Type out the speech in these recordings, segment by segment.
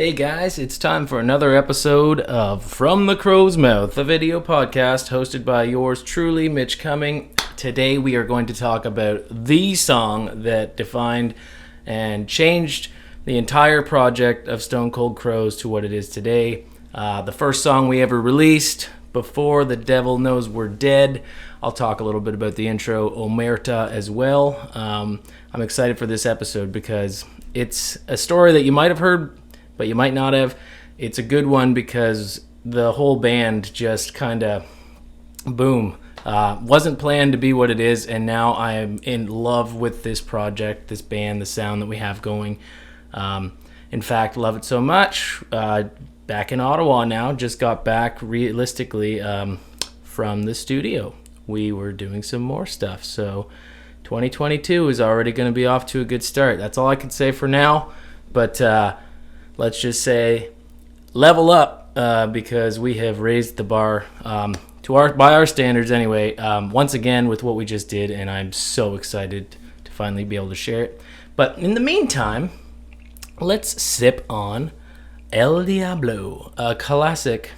Hey guys, it's time for another episode of From the Crow's Mouth, a video podcast hosted by yours truly, Mitch Cumming. Today we are going to talk about the song that defined and changed the entire project of Stone Cold Crows to what it is today. The first song we ever released, Before the Devil Knows We're Dead. I'll talk a little bit about the intro, Omerta, as well. I'm excited for this episode because it's a story that you might have heard, but you might not have. It's a good one because the whole band just kind of, boom, wasn't planned to be what it is, and now I am in love with this project, this band, the sound that we have going. In fact, love it so much. Back in Ottawa now, just got back realistically from the studio. We were doing some more stuff, so 2022 is already going to be off to a good start. That's all I can say for now, but let's just say level up because we have raised the bar by our standards anyway, once again with what we just did, and I'm so excited to finally be able to share it. But in the meantime, let's sip on El Diablo, a classic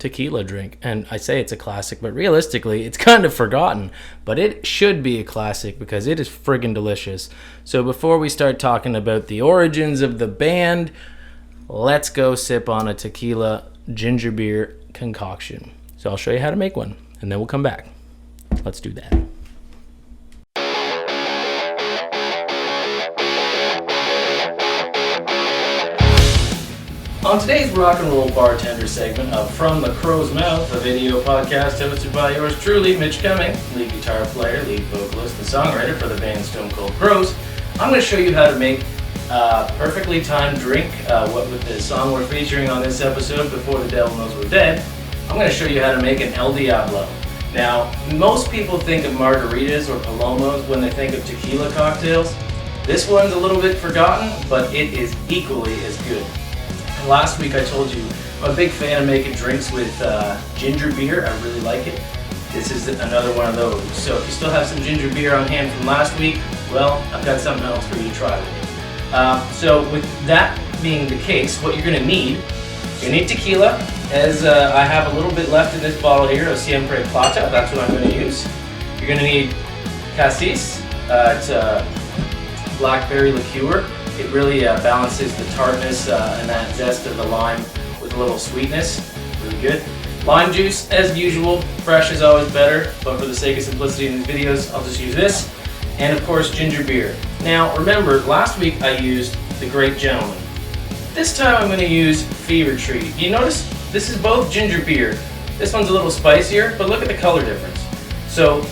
tequila drink. And I say it's a classic, but realistically it's kind of forgotten, but it should be a classic because it is friggin' delicious. So before we start talking about the origins of the band, let's go sip on a tequila ginger beer concoction. So I'll show you how to make one and then we'll come back. Let's do that. On today's rock and roll bartender segment of From the Crow's Mouth, a video podcast hosted by yours truly, Mitch Cumming, lead guitar player, lead vocalist, and songwriter for the band Stone Cold Crows, I'm going to show you how to make a perfectly timed drink. What with the song we're featuring on this episode, Before the Devil Knows We're Dead, I'm going to show you how to make an El Diablo. Now, most people think of margaritas or palomos when they think of tequila cocktails. This one's a little bit forgotten, but it is equally as good. Last week I told you I'm a big fan of making drinks with ginger beer. I really like it. This is another one of those. So if you still have some ginger beer on hand from last week, well, I've got something else for you to try with it. So with that being the case, what you're going to need, tequila, as I have a little bit left in this bottle here of Siempre Plata. That's what I'm going to use. You're going to need Cassis. It's a blackberry liqueur. It really balances the tartness and that zest of the lime with a little sweetness. Really good. Lime juice, as usual. Fresh is always better, but for the sake of simplicity in these videos, I'll just use this. And of course, ginger beer. Now, remember, last week I used the Great Gentleman. This time I'm going to use Fever Tree. You notice this is both ginger beer. This one's a little spicier, but look at the color difference. So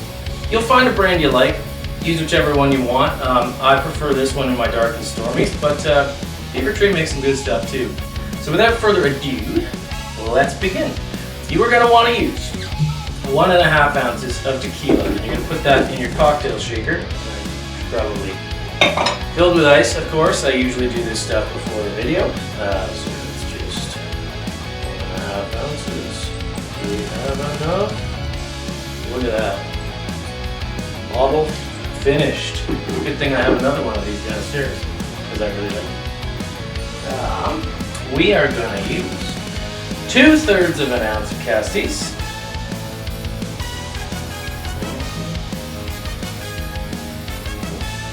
you'll find a brand you like. Use whichever one you want. I prefer this one in my dark and stormies, but Fever Tree makes some good stuff too. So without further ado, let's begin. You are going to want to use 1.5 ounces of tequila. And you're going to put that in your cocktail shaker, probably filled with ice, of course. I usually do this stuff before the video. So it's just 1.5 ounces. Do we have enough? Look at that. Bottle finished. Good thing I have another one of these downstairs, because I really like it. We are going to use 2/3 of an ounce of Cassis.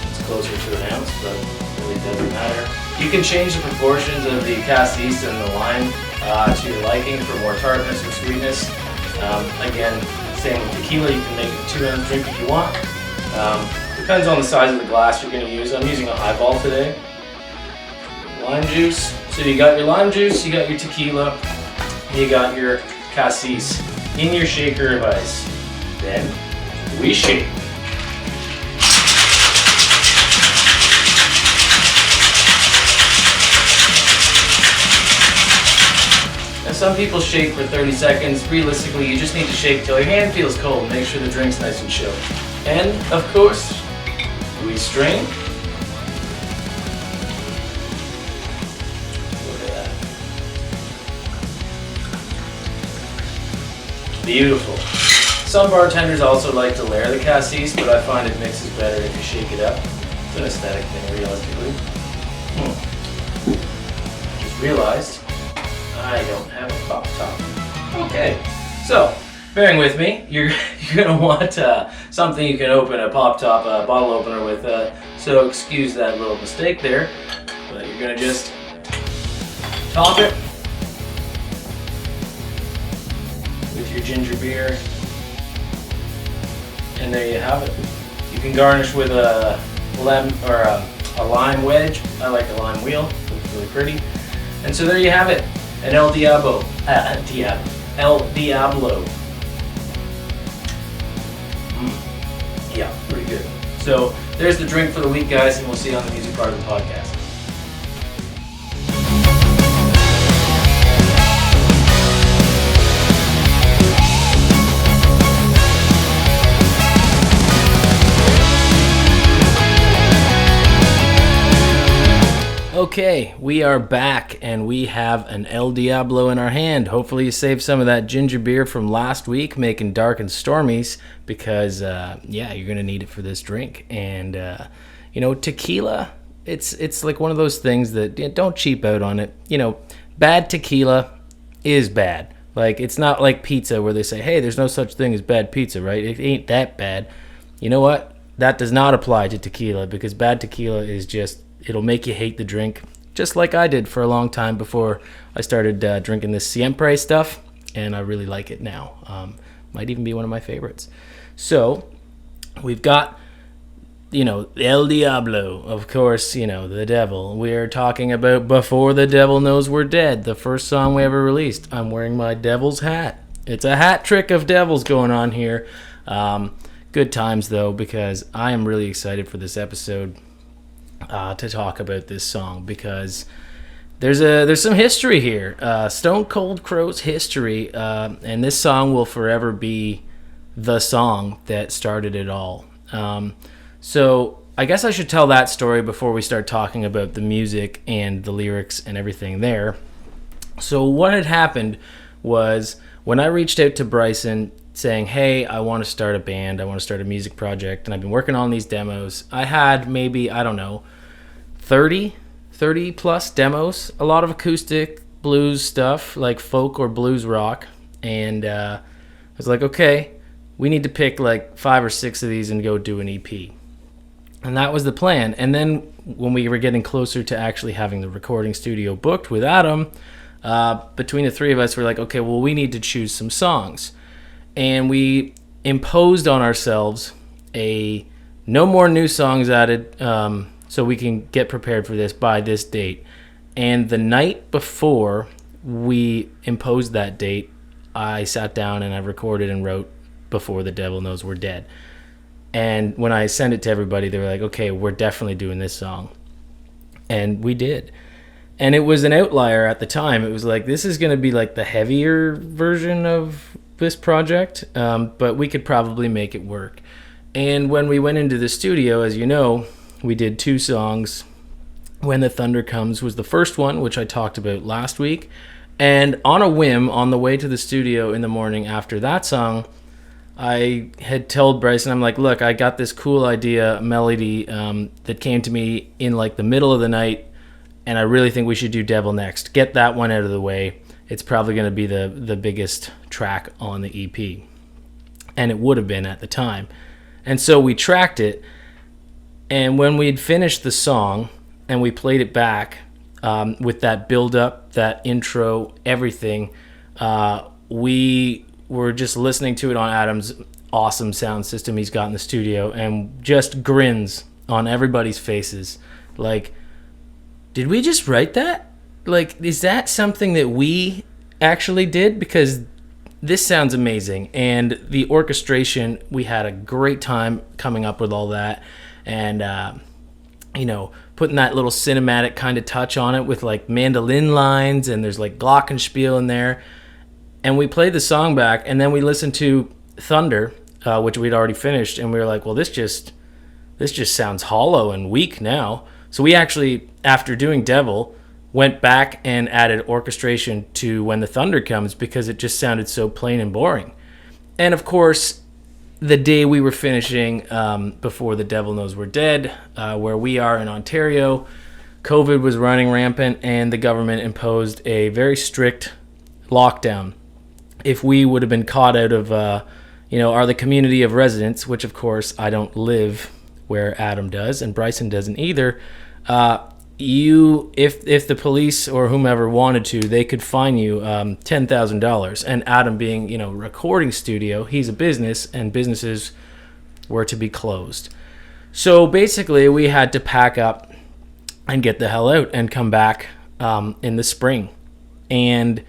It's closer to an ounce, but it really doesn't matter. You can change the proportions of the Cassis and the lime to your liking for more tartness or sweetness. Again, same with tequila. You can make a 2-ounce drink if you want. Depends on the size of the glass you're going to use. I'm using a highball today. Lime juice. So you got your lime juice, you got your tequila, you got your Cassis in your shaker of ice. Then we shake. Now some people shake for 30 seconds. Realistically, you just need to shake till your hand feels cold. Make sure the drink's nice and chilled. And of course, we strain. Look at that. Beautiful. Some bartenders also like to layer the Cassis, but I find it mixes better if you shake it up. It's an aesthetic thing, realistically. realized I don't have a pop top. Okay, so bearing with me, you're gonna want something you can open a pop top bottle opener with. So excuse that little mistake there, but you're gonna just top it with your ginger beer, and there you have it. You can garnish with a lime wedge. I like a lime wheel; looks really pretty. And so there you have it, an El Diablo. Yeah, pretty good. So there's the drink for the week, guys, and we'll see you on the music part of the podcast. Okay, we are back and we have an El Diablo in our hand. Hopefully you saved some of that ginger beer from last week making dark and stormies because, you're going to need it for this drink. And, tequila, it's like one of those things that don't cheap out on it. Bad tequila is bad. Like, it's not like pizza where they say, hey, there's no such thing as bad pizza, right? It ain't that bad. You know what? That does not apply to tequila because bad tequila is just... it'll make you hate the drink, just like I did for a long time before I started drinking this Siempre stuff, and I really like it now. Might even be one of my favorites. So, we've got, El Diablo, of course, the devil. We're talking about Before the Devil Knows We're Dead, the first song we ever released. I'm wearing my devil's hat. It's a hat trick of devils going on here. Good times, though, because I am really excited for this episode. To talk about this song because there's some history here, Stone Cold Crow's history, and this song will forever be the song that started it all. So I guess I should tell that story before we start talking about the music and the lyrics and everything there. So what had happened was when I reached out to Bryson saying, hey, I want to start a band, I want to start a music project, and I've been working on these demos. I had maybe, 30 plus demos, a lot of acoustic blues stuff, like folk or blues rock, and I was like, okay, we need to pick like 5 or 6 of these and go do an EP. And that was the plan. And then when we were getting closer to actually having the recording studio booked with Adam, between the three of us, we're like, okay, well, we need to choose some songs. And we imposed on ourselves a no more new songs added, so we can get prepared for this by this date. And the night before we imposed that date, I sat down and I recorded and wrote Before the Devil Knows We're Dead. And when I sent it to everybody, they were like, okay, we're definitely doing this song. And we did. And it was an outlier at the time. It was like, this is going to be like the heavier version of this project, but we could probably make it work. And when we went into the studio, as you know, we did 2 songs. When the Thunder Comes was the first one, which I talked about last week. And on a whim, on the way to the studio in the morning after that song, I had told Bryson, I'm like, look, I got this cool idea, melody that came to me in like the middle of the night, and I really think we should do Devil next. Get that one out of the way. It's probably going to be the biggest track on the EP. And it would have been at the time. And so we tracked it, and when we'd finished the song and we played it back with that build-up, that intro, everything, we were just listening to it on Adam's awesome sound system he's got in the studio, and just grins on everybody's faces. Like, did we just write that? Like, is that something that we actually did? Because this sounds amazing. And the orchestration, we had a great time coming up with all that. And, putting that little cinematic kind of touch on it with like mandolin lines, and there's like glockenspiel in there. And we played the song back, and then we listened to Thunder, which we'd already finished, and we were like, well, this just sounds hollow and weak now. So we actually, after doing Devil, went back and added orchestration to When the Thunder Comes because it just sounded so plain and boring. And of course, the day we were finishing Before the Devil Knows We're Dead, where we are in Ontario, COVID was running rampant and the government imposed a very strict lockdown. If we would have been caught out of, the community of residents, which of course I don't live where Adam does and Bryson doesn't either, if the police or whomever wanted to, they could fine you $10,000. And Adam being, recording studio, he's a business and businesses were to be closed. So basically we had to pack up and get the hell out and come back in the spring. And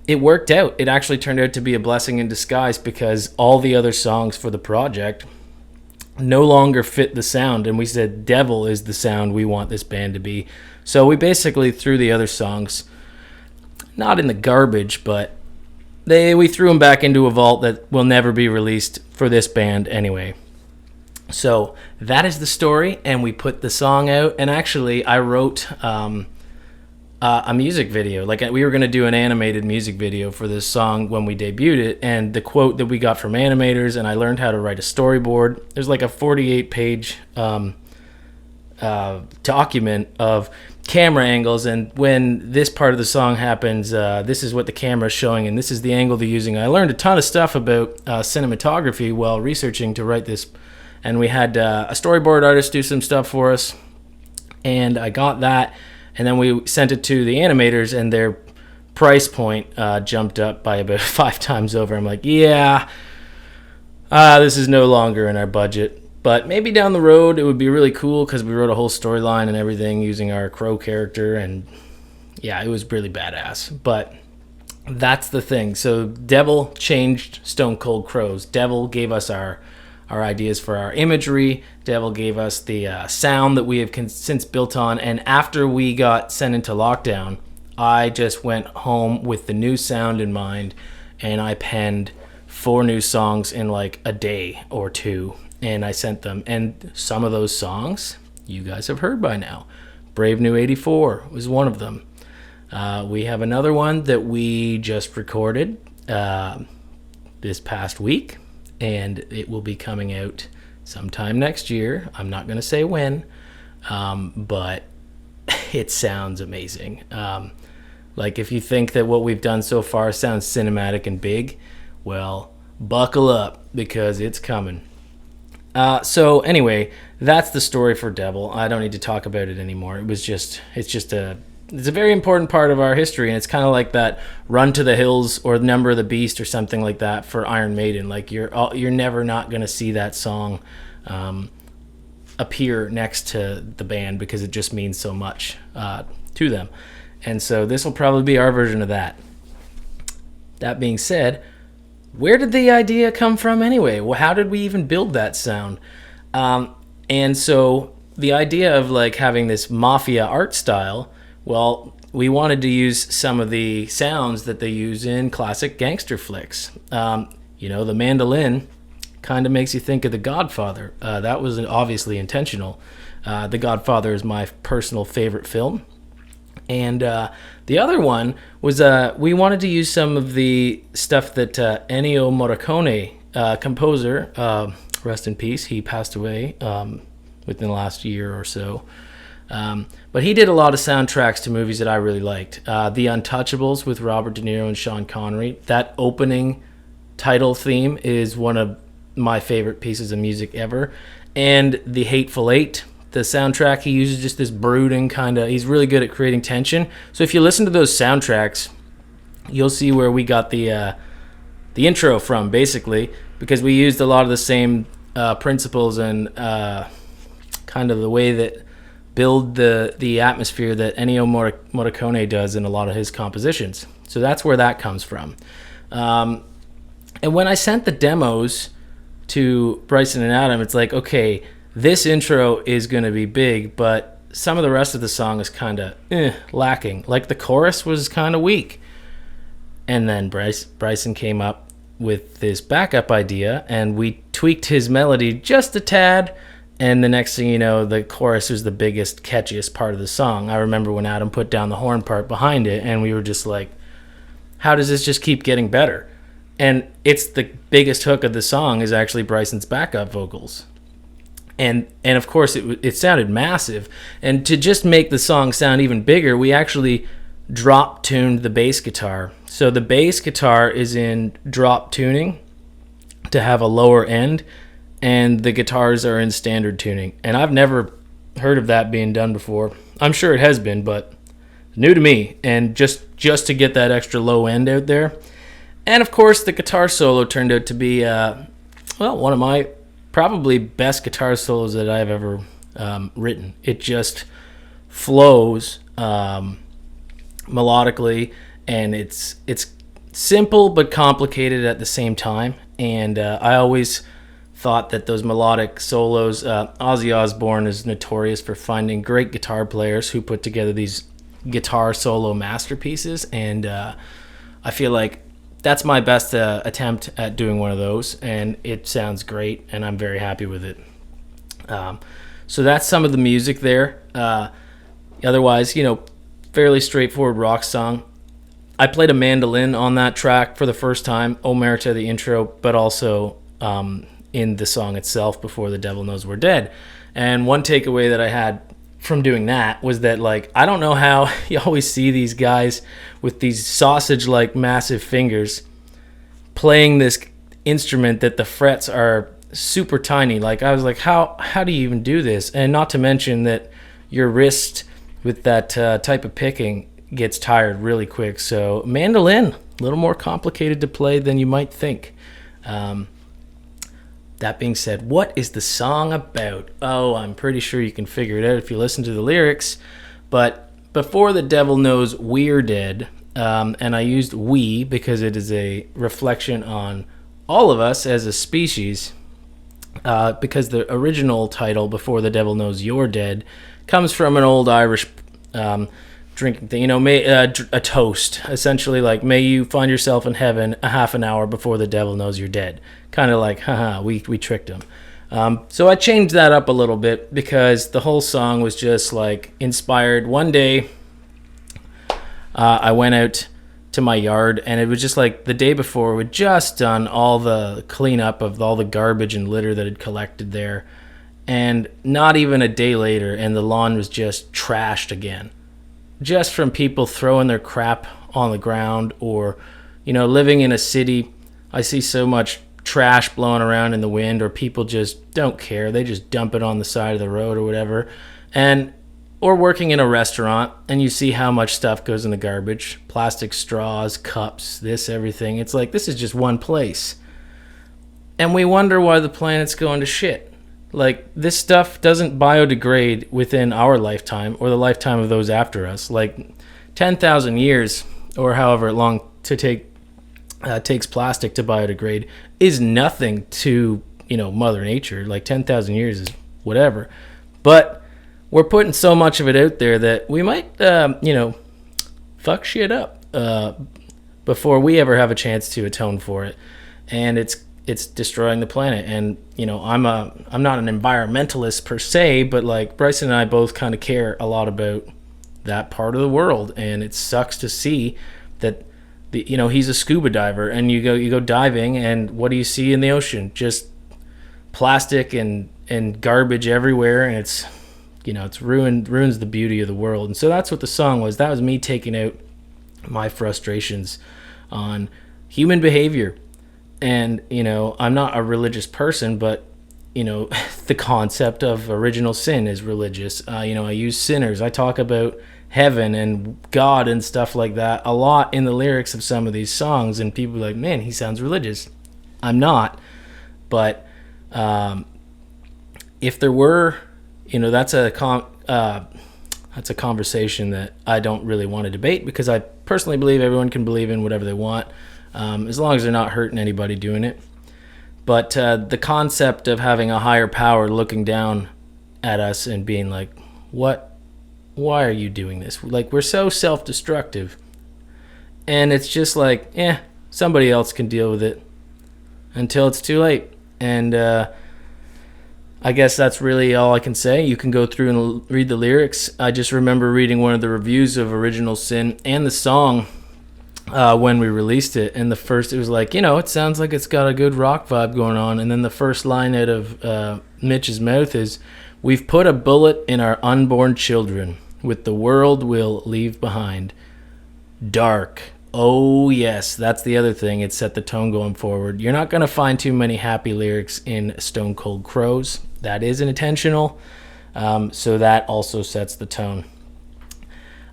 it worked out. It actually turned out to be a blessing in disguise because all the other songs for the project no longer fit the sound. And we said, Devil is the sound we want this band to be. So we basically threw the other songs, not in the garbage, but we threw them back into a vault that will never be released for this band anyway. So that is the story, and we put the song out. And actually, I wrote a music video. Like, we were going to do an animated music video for this song when we debuted it, and the quote that we got from animators, and I learned how to write a storyboard. There's like a 48-page document of camera angles, and when this part of the song happens, this is what the camera is showing, and this is the angle they're using. I learned a ton of stuff about cinematography while researching to write this, and we had a storyboard artist do some stuff for us, and I got that. And then we sent it to the animators, and their price point jumped up by about 5 times over. I'm like, this is no longer in our budget. But maybe down the road it would be really cool because we wrote a whole storyline and everything using our crow character. And yeah, it was really badass. But that's the thing. So Devil changed Stone Cold Crows. Devil gave us our ideas for our imagery. Devil gave us the sound that we have since built on. And after we got sent into lockdown, I just went home with the new sound in mind, and I penned 4 new songs in like a day or 2, and I sent them. And some of those songs you guys have heard by now. Brave New 84 was one of them. We have another one that we just recorded this past week, and it will be coming out sometime next year. I'm not going to say when, but it sounds amazing. Like, if you think that what we've done so far sounds cinematic and big, well, buckle up because it's coming. So anyway, that's the story for Devil. I don't need to talk about it anymore. It's a very important part of our history, and it's kind of like that Run to the Hills or Number of the Beast or something like that for Iron Maiden. Like, you're never not going to see that song appear next to the band because it just means so much to them. And so this will probably be our version of that. That being said, where did the idea come from anyway? Well, how did we even build that sound? And so the idea of like having this mafia art style, well, we wanted to use some of the sounds that they use in classic gangster flicks. The mandolin kind of makes you think of The Godfather. That was obviously intentional. The Godfather is my personal favorite film. And the other one was we wanted to use some of the stuff that Ennio Morricone, composer, rest in peace, he passed away within the last year or so. But he did a lot of soundtracks to movies that I really liked. The Untouchables with Robert De Niro and Sean Connery. That opening title theme is one of my favorite pieces of music ever. And The Hateful Eight, the soundtrack, he uses just this brooding kind of, he's really good at creating tension. So if you listen to those soundtracks, you'll see where we got the intro from, basically, because we used a lot of the same principles and kind of the way that build the atmosphere that Ennio Morricone does in a lot of his compositions. So that's where that comes from. And when I sent the demos to Bryson and Adam, it's like, okay, this intro is going to be big, but some of the rest of the song is kind of lacking. Like, the chorus was kind of weak. And then Bryson came up with this backup idea, and we tweaked his melody just a tad. And the next thing you know, the chorus was the biggest, catchiest part of the song. I remember when Adam put down the horn part behind it, and we were just like, how does this just keep getting better? And it's the biggest hook of the song is actually Bryson's backup vocals. And of course it sounded massive. And to just make the song sound even bigger, we actually drop tuned the bass guitar. So the bass guitar is in drop tuning to have a lower end, and the guitars are in standard tuning. And I've never heard of that being done before. I'm sure it has been, but new to me. And just to get that extra low end out there. And of course the guitar solo turned out to be one of my probably best guitar solos that I've ever written. It just flows melodically, and it's simple but complicated at the same time. And I always thought that those melodic solos, Ozzy Osbourne is notorious for finding great guitar players who put together these guitar solo masterpieces, and I feel like that's my best attempt at doing one of those, and it sounds great, and I'm very happy with it. So that's some of the music there. Otherwise, fairly straightforward rock song. I played a mandolin on that track for the first time, omerta, the intro, but also in the song itself, Before the Devil Knows We're Dead. And one takeaway that I had from doing that was that, I don't know how you always see these guys with these sausage-like massive fingers playing this instrument that the frets are super tiny. I was like, how do you even do this? And not to mention that your wrist with that type of picking gets tired really quick. So mandolin, a little more complicated to play than you might think. That being said, what is the song about? Oh, I'm pretty sure you can figure it out if you listen to the lyrics. But Before the Devil Knows We're Dead, and I used we because it is a reflection on all of us as a species, because the original title, Before the Devil Knows You're Dead, comes from an old Irish drinking thing, a toast, essentially, may you find yourself in heaven a half an hour before the devil knows you're dead. Kind of like, haha, we tricked him. So I changed that up a little bit because the whole song was just inspired. One day I went out to my yard, and it was just the day before we'd just done all the cleanup of all the garbage and litter that had collected there, and not even a day later, and the lawn was just trashed again. Just from people throwing their crap on the ground, or, living in a city, I see so much trash blowing around in the wind, or people just don't care. They just dump it on the side of the road or whatever. Or working in a restaurant, and you see how much stuff goes in the garbage. Plastic straws, cups, everything. It's this is just one place. And we wonder why the planet's going to shit. This stuff doesn't biodegrade within our lifetime or the lifetime of those after us. 10,000 years, or however long takes plastic to biodegrade, is nothing to, Mother Nature. 10,000 years is whatever. But we're putting so much of it out there that we might, fuck shit up before we ever have a chance to atone for it. And it's destroying the planet. And I'm not an environmentalist per se, but Bryson and I both kind of care a lot about that part of the world, and it sucks to see that he's a scuba diver, and you go diving, and what do you see in the ocean? Just plastic and garbage everywhere, and it's ruins the beauty of the world. And so that's what the song was. That was me taking out my frustrations on human behavior. And, I'm not a religious person, but, the concept of original sin is religious. I use sinners. I talk about heaven and God and stuff like that a lot in the lyrics of some of these songs. And people are like, man, he sounds religious. I'm not. But if there were, that's a conversation that I don't really want to debate, because I personally believe everyone can believe in whatever they want. As long as they're not hurting anybody doing it. But the concept of having a higher power looking down at us and being like, why are you doing this? We're so self-destructive. And it's just somebody else can deal with it until it's too late. And I guess that's really all I can say. You can go through and read the lyrics. I just remember reading one of the reviews of Original Sin and the song, when we released it. And it was like, it sounds like it's got a good rock vibe going on. And then the first line out of Mitch's mouth is, "We've put a bullet in our unborn children, with the world we'll leave behind. Dark." Oh, yes, that's the other thing. It set the tone going forward. You're not going to find too many happy lyrics in Stone Cold Crows. That is intentional. So that also sets the tone.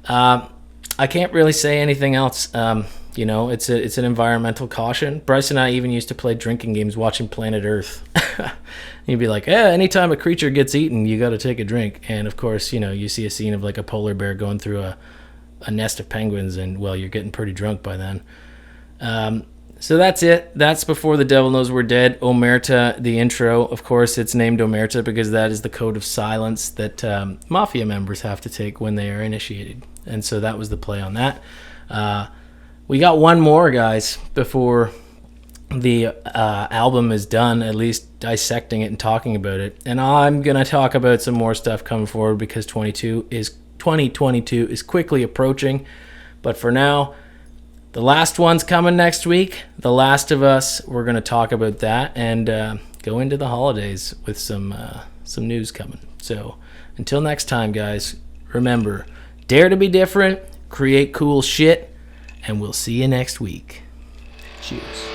I can't really say anything else. It's an environmental caution. Bryce and I even used to play drinking games watching Planet Earth. You'd be like, anytime a creature gets eaten, you got to take a drink. And of course, you see a scene of like a polar bear going through a nest of penguins, and well, you're getting pretty drunk by then. So that's it. That's Before the Devil Knows We're Dead. Omerta, the intro. Of course, it's named Omerta because that is the code of silence that Mafia members have to take when they are initiated. And so that was the play on that. We got one more, guys, before the album is done, at least dissecting it and talking about it. And I'm going to talk about some more stuff coming forward because 2022 is quickly approaching. But for now, the last one's coming next week. The Last of Us. We're going to talk about that and go into the holidays with some news coming. So until next time, guys, remember, dare to be different, create cool shit, and we'll see you next week. Cheers.